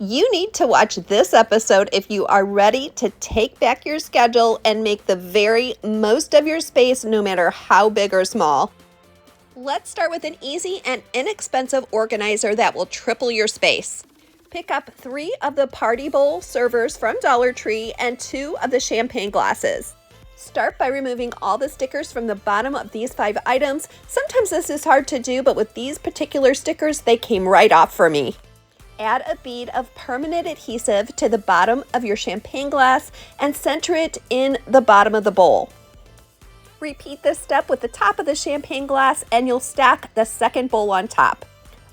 You need to watch this episode if you are ready to take back your schedule and make the very most of your space, no matter how big or small. Let's start with an easy and inexpensive organizer that will triple your space. Pick up 3 of the party bowl servers from Dollar Tree and 2 of the champagne glasses. Start by removing all the stickers from the bottom of these 5 items. Sometimes this is hard to do, but with these particular stickers, they came right off for me. Add a bead of permanent adhesive to the bottom of your champagne glass and center it in the bottom of the bowl. Repeat this step with the top of the champagne glass and you'll stack the second bowl on top.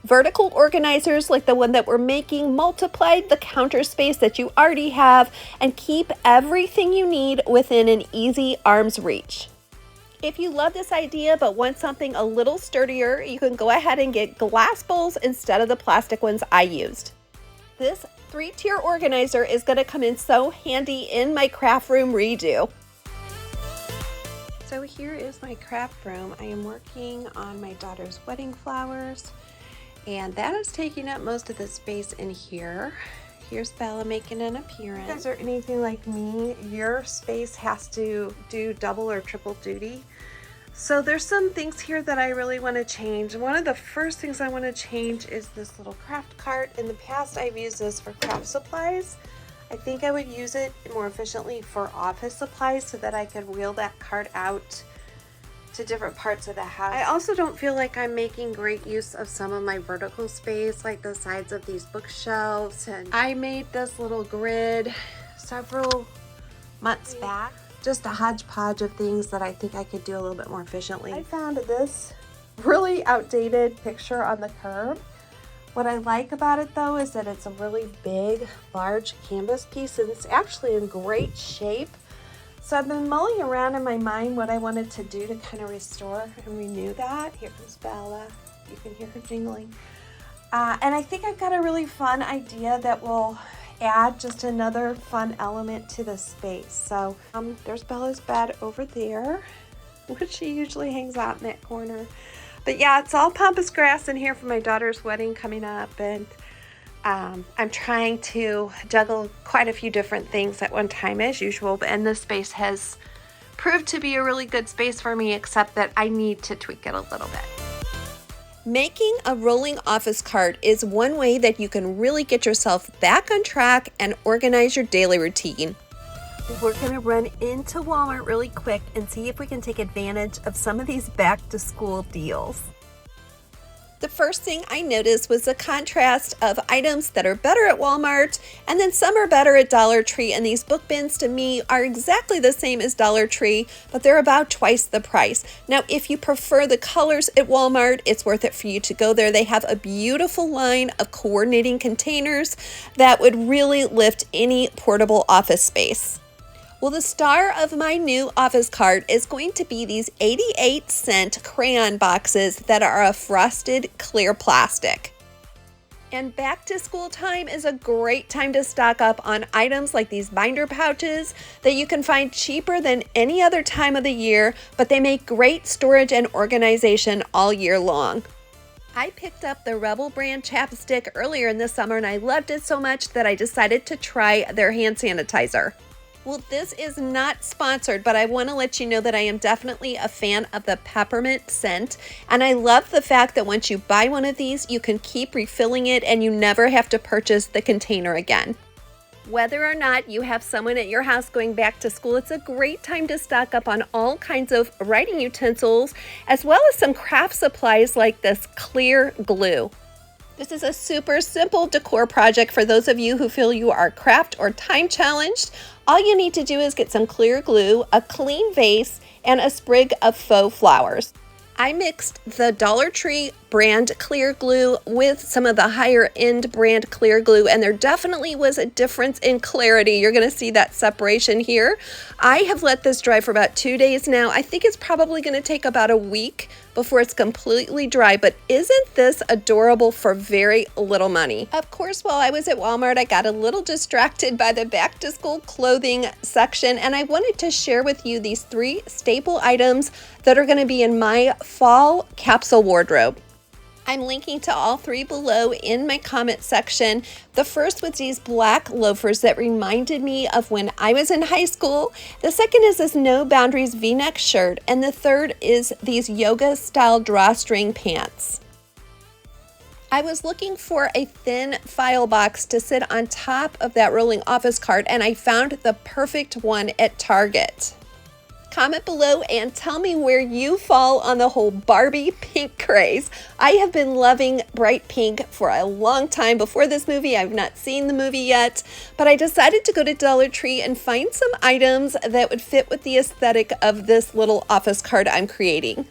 Vertical organizers like the one that we're making multiply the counter space that you already have and keep everything you need within an easy arm's reach. If you love this idea but want something a little sturdier, you can go ahead and get glass bowls instead of the plastic ones I used. This 3-tier organizer is going to come in so handy in my craft room redo. So here is my craft room. I am working on my daughter's wedding flowers, and that is taking up most of the space in here. Here's Bella making an appearance. If you guys are anything like me, your space has to do double or triple duty. So there's some things here that I really want to change. One of the first things I want to change is this little craft cart. In the past, I've used this for craft supplies. I think I would use it more efficiently for office supplies so that I could wheel that cart out to different parts of the house. I also don't feel like I'm making great use of some of my vertical space, like the sides of these bookshelves. And I made this little grid several months back, just a hodgepodge of things that I think I could do a little bit more efficiently. I found this really outdated picture on the curb. What I like about it though is that it's a really big, large canvas piece and it's actually in great shape. So I've been mulling around in my mind what I wanted to do to kind of restore and renew that. Here comes Bella. You can hear her jingling. And I think I've got a really fun idea that will add just another fun element to the space. So there's Bella's bed over there, which she usually hangs out in that corner. But yeah, it's all pampas grass in here for my daughter's wedding coming up, and I'm trying to juggle quite a few different things at one time as usual, and this space has proved to be a really good space for me, except that I need to tweak it a little bit. Making a rolling office cart is one way that you can really get yourself back on track and organize your daily routine. We're going to run into Walmart really quick and see if we can take advantage of some of these back to school deals. The first thing I noticed was the contrast of items that are better at Walmart and then some are better at Dollar Tree, and these book bins to me are exactly the same as Dollar Tree, but they're about twice the price. Now, if you prefer the colors at Walmart, it's worth it for you to go there. They have a beautiful line of coordinating containers that would really lift any portable office space. Well, the star of my new office cart is going to be these 88-cent crayon boxes that are a frosted clear plastic. And back to school time is a great time to stock up on items like these binder pouches that you can find cheaper than any other time of the year, but they make great storage and organization all year long. I picked up the Rebel brand chapstick earlier in the summer and I loved it so much that I decided to try their hand sanitizer. Well, this is not sponsored, but I want to let you know that I am definitely a fan of the peppermint scent. And I love the fact that once you buy one of these, you can keep refilling it and you never have to purchase the container again. Whether or not you have someone at your house going back to school, it's a great time to stock up on all kinds of writing utensils, as well as some craft supplies like this clear glue. This is a super simple decor project for those of you who feel you are craft or time challenged. All you need to do is get some clear glue, a clean vase, and a sprig of faux flowers. I mixed the Dollar Tree brand clear glue with some of the higher end brand clear glue, and there definitely was a difference in clarity. You're going to see that separation here. I have let this dry for about 2 days now. I think it's probably going to take about a week before it's completely dry, but isn't this adorable for very little money? Of course, while I was at Walmart, I got a little distracted by the back to school clothing section, and I wanted to share with you these 3 staple items that are going to be in my fall capsule wardrobe. I'm linking to all three below in my comment section. The first was these black loafers that reminded me of when I was in high school. The second is this No Boundaries V-neck shirt. And the third is these yoga style drawstring pants. I was looking for a thin file box to sit on top of that rolling office cart, and I found the perfect one at Target. Comment below and tell me where you fall on the whole Barbie pink craze. I have been loving bright pink for a long time before this movie. I've not seen the movie yet, but I decided to go to Dollar Tree and find some items that would fit with the aesthetic of this little office cart I'm creating.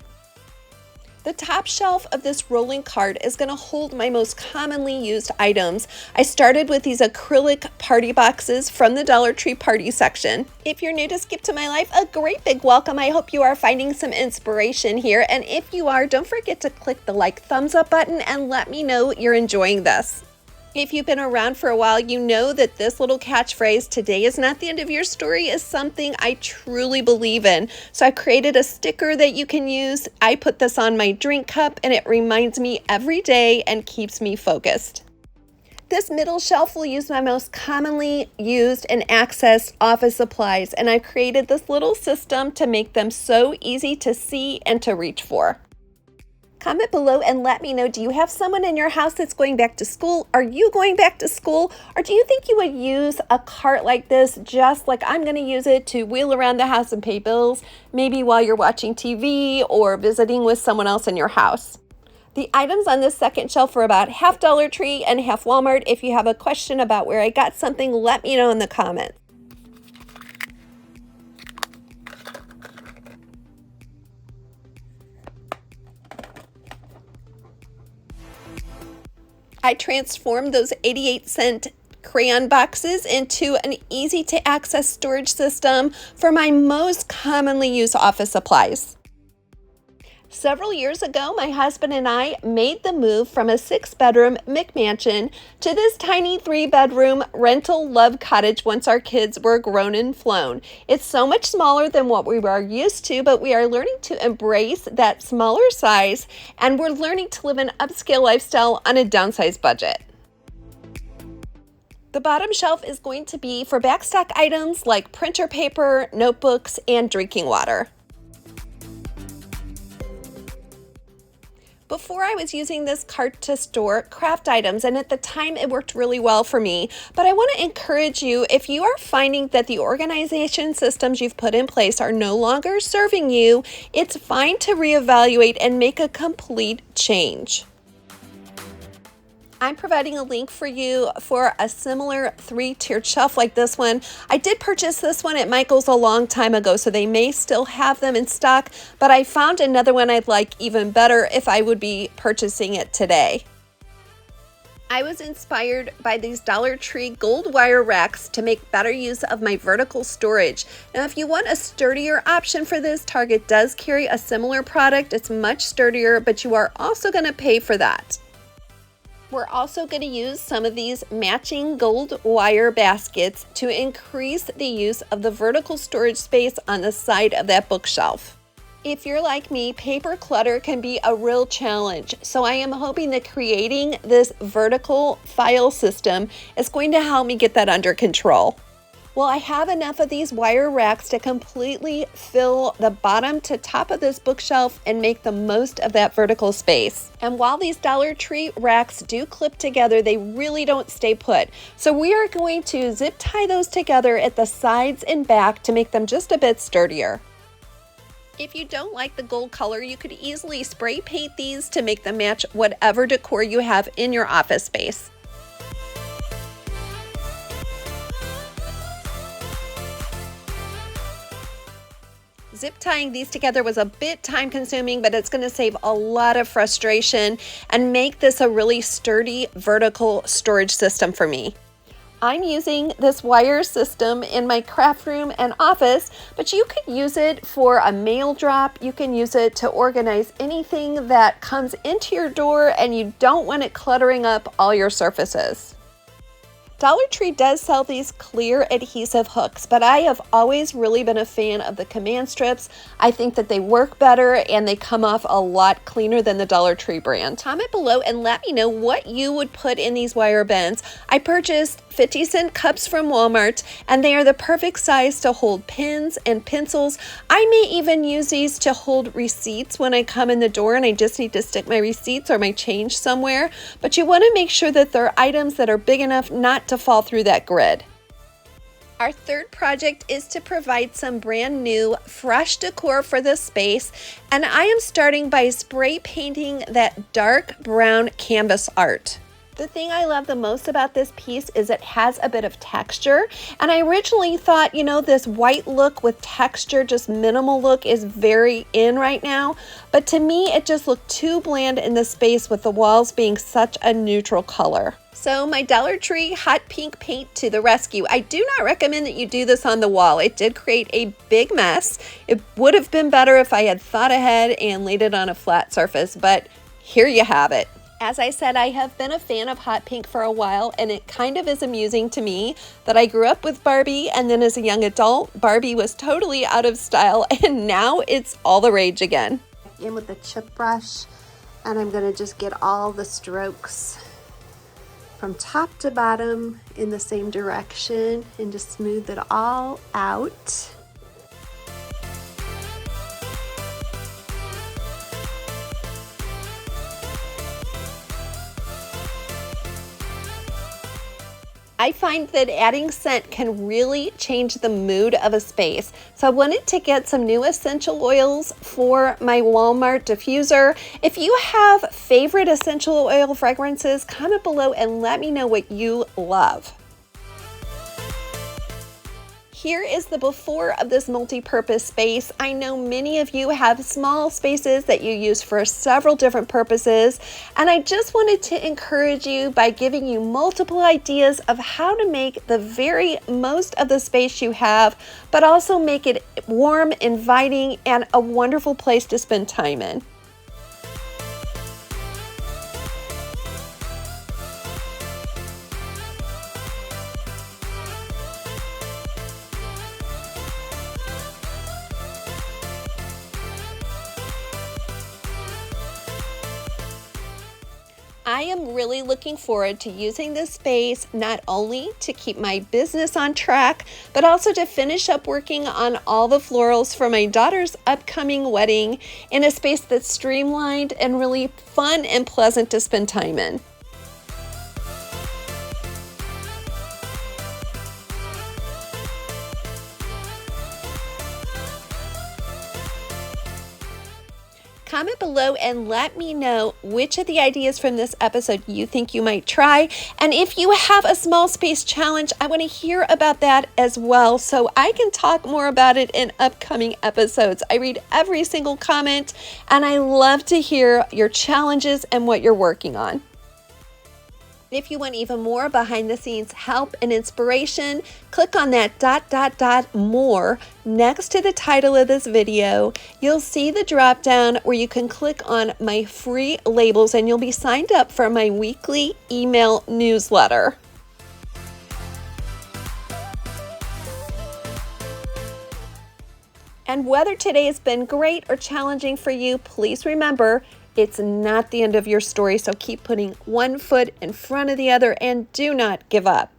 The top shelf of this rolling cart is going to hold my most commonly used items. I started with these acrylic party boxes from the Dollar Tree party section. If you're new to Skip to My Life, a great big welcome. I hope you are finding some inspiration here. And if you are, don't forget to click the thumbs up button and let me know you're enjoying this. If you've been around for a while, you know that this little catchphrase, "Today is not the end of your story," is something I truly believe in. So I created a sticker that you can use. I put this on my drink cup and it reminds me every day and keeps me focused. This middle shelf will use my most commonly used and accessed office supplies, and I created this little system to make them so easy to see and to reach for. Comment below and let me know, do you have someone in your house that's going back to school? Are you going back to school? Or do you think you would use a cart like this just like I'm going to use it to wheel around the house and pay bills, maybe while you're watching TV or visiting with someone else in your house? The items on this second shelf are about half Dollar Tree and half Walmart. If you have a question about where I got something, let me know in the comments. I transformed those 88-cent crayon boxes into an easy to access storage system for my most commonly used office supplies. Several years ago, my husband and I made the move from a 6-bedroom McMansion to this tiny 3-bedroom rental love cottage once our kids were grown and flown. It's so much smaller than what we were used to, but we are learning to embrace that smaller size, and we're learning to live an upscale lifestyle on a downsized budget. The bottom shelf is going to be for backstock items like printer paper, notebooks, and drinking water. Before, I was using this cart to store craft items, and at the time it worked really well for me. But I want to encourage you, if you are finding that the organization systems you've put in place are no longer serving you, it's fine to reevaluate and make a complete change. I'm providing a link for you for a similar 3-tiered shelf like this one. I did purchase this one at Michael's a long time ago, so they may still have them in stock, but I found another one I'd like even better if I would be purchasing it today. I was inspired by these Dollar Tree gold wire racks to make better use of my vertical storage. Now, if you want a sturdier option for this, Target does carry a similar product. It's much sturdier, but you are also going to pay for that. We're also going to use some of these matching gold wire baskets to increase the use of the vertical storage space on the side of that bookshelf. If you're like me, paper clutter can be a real challenge, so I am hoping that creating this vertical file system is going to help me get that under control. Well, I have enough of these wire racks to completely fill the bottom to top of this bookshelf and make the most of that vertical space. And while these Dollar Tree racks do clip together, they really don't stay put. So we are going to zip tie those together at the sides and back to make them just a bit sturdier. If you don't like the gold color, you could easily spray paint these to make them match whatever decor you have in your office space. Zip tying these together was a bit time consuming, but it's going to save a lot of frustration and make this a really sturdy vertical storage system for me. I'm using this wire system in my craft room and office, but you could use it for a mail drop. You can use it to organize anything that comes into your door and you don't want it cluttering up all your surfaces. Dollar Tree does sell these clear adhesive hooks, but I have always really been a fan of the command strips. I think that they work better and they come off a lot cleaner than the Dollar Tree brand. Comment below and let me know what you would put in these wire bins. I purchased 50-cent cups from Walmart, and they are the perfect size to hold pens and pencils. I may even use these to hold receipts when I come in the door and I just need to stick my receipts or my change somewhere. But you want to make sure that they're items that are big enough not to fall through that grid. Our third project is to provide some brand new, fresh decor for this space, and I am starting by spray painting that dark brown canvas art. The thing I love the most about this piece is it has a bit of texture, and I originally thought, you know, this white look with texture, just minimal look, is very in right now, but to me it just looked too bland in the space with the walls being such a neutral color. So my Dollar Tree hot pink paint to the rescue. I do not recommend that you do this on the wall. It did create a big mess. It would have been better if I had thought ahead and laid it on a flat surface, but here you have it. As I said, I have been a fan of hot pink for a while, and it kind of is amusing to me that I grew up with Barbie, and then as a young adult, Barbie was totally out of style, and now it's all the rage again. In with the chip brush, and I'm gonna just get all the strokes from top to bottom in the same direction and just smooth it all out. I find that adding scent can really change the mood of a space. So I wanted to get some new essential oils for my Walmart diffuser. If you have favorite essential oil fragrances, comment below and let me know what you love. Here is the before of this multi-purpose space. I know many of you have small spaces that you use for several different purposes, and I just wanted to encourage you by giving you multiple ideas of how to make the very most of the space you have, but also make it warm, inviting, and a wonderful place to spend time in. I am really looking forward to using this space not only to keep my business on track, but also to finish up working on all the florals for my daughter's upcoming wedding in a space that's streamlined and really fun and pleasant to spend time in. Comment below and let me know which of the ideas from this episode you think you might try. And if you have a small space challenge, I want to hear about that as well, so I can talk more about it in upcoming episodes. I read every single comment, and I love to hear your challenges and what you're working on. If you want even more behind the scenes help and inspiration, click on that more next to the title of this video. You'll see the drop down where you can click on my free labels and you'll be signed up for my weekly email newsletter. And whether today has been great or challenging for you, please remember, it's not the end of your story, so keep putting one foot in front of the other and do not give up.